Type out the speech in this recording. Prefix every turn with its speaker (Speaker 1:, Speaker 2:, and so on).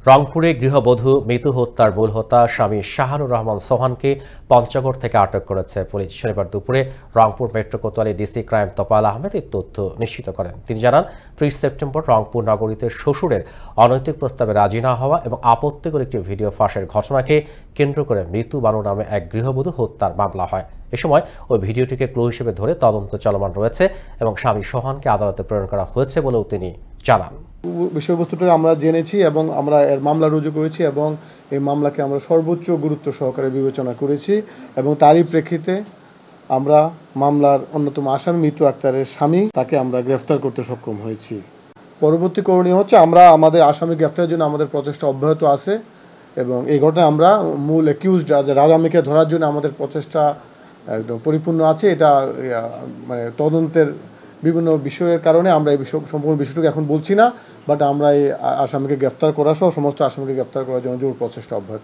Speaker 1: রংপুরে গৃহবধূ মিতু হত্যার মূল হোতা স্বামী শাহানুর রহমান সোহানকে পঞ্চগড় থেকে আটক করেছে পুলিশ। শনিবার দুপুরে Rangpur metro Kotwali DC crime Tofail Ahmed এই তথ্য নিশ্চিত করেন। তিনি জানান, ৩০ সেপ্টেম্বর রংপুর নগরীতে শ্বশুরের অনৈতিক প্রস্তাবে রাজি না হওয়া এবং আপত্তিকর একটি ভিডিও ফাঁসের ঘটনাকে কেন্দ্র করে মিতু বানু নামে এক গৃহবধূ হত্যার মামলা হয়। এ সময় ওই ভিডিওটিকে ক্লু হিসেবে ধরে তদন্ত চলমান রয়েছে এবং স্বামী সোহানকে আদালতে প্রেরণ করা হয়েছে বলেও তিনি জানান।
Speaker 2: বিষয়বস্তুটা আমরা জেনেছি এবং আমরা এর মামলা রুজু করেছি এবং এই মামলাকে আমরা সর্বোচ্চ গুরুত্ব সহকারে বিবেচনা করেছি এবং তারই প্রেক্ষিতে আমরা মামলার অন্যতম আসামি মিতু আক্তারের স্বামী তাকে আমরা গ্রেফতার করতে সক্ষম হয়েছি। পরবর্তী করণীয় হচ্ছে আমরা আমাদের আসামি গ্রেফতারের জন্য আমাদের প্রচেষ্টা অব্যাহত আছে এবং এই ঘটনায় আমরা মূল অ্যাকিউজড রাজামিকে ধরার জন্য আমাদের প্রচেষ্টা একদম পরিপূর্ণ আছে। এটা মানে তদন্তের বিভিন্ন বিষয়ের কারণে আমরা এই সম্পূর্ণ বিষয়টুকু এখন বলছি না, বাট আমরা এই আসামিকে গ্রেফতার করা সহ সমস্ত আসামিকে গ্রেফতার করার জন্য জোর প্রচেষ্টা অব্যাহত।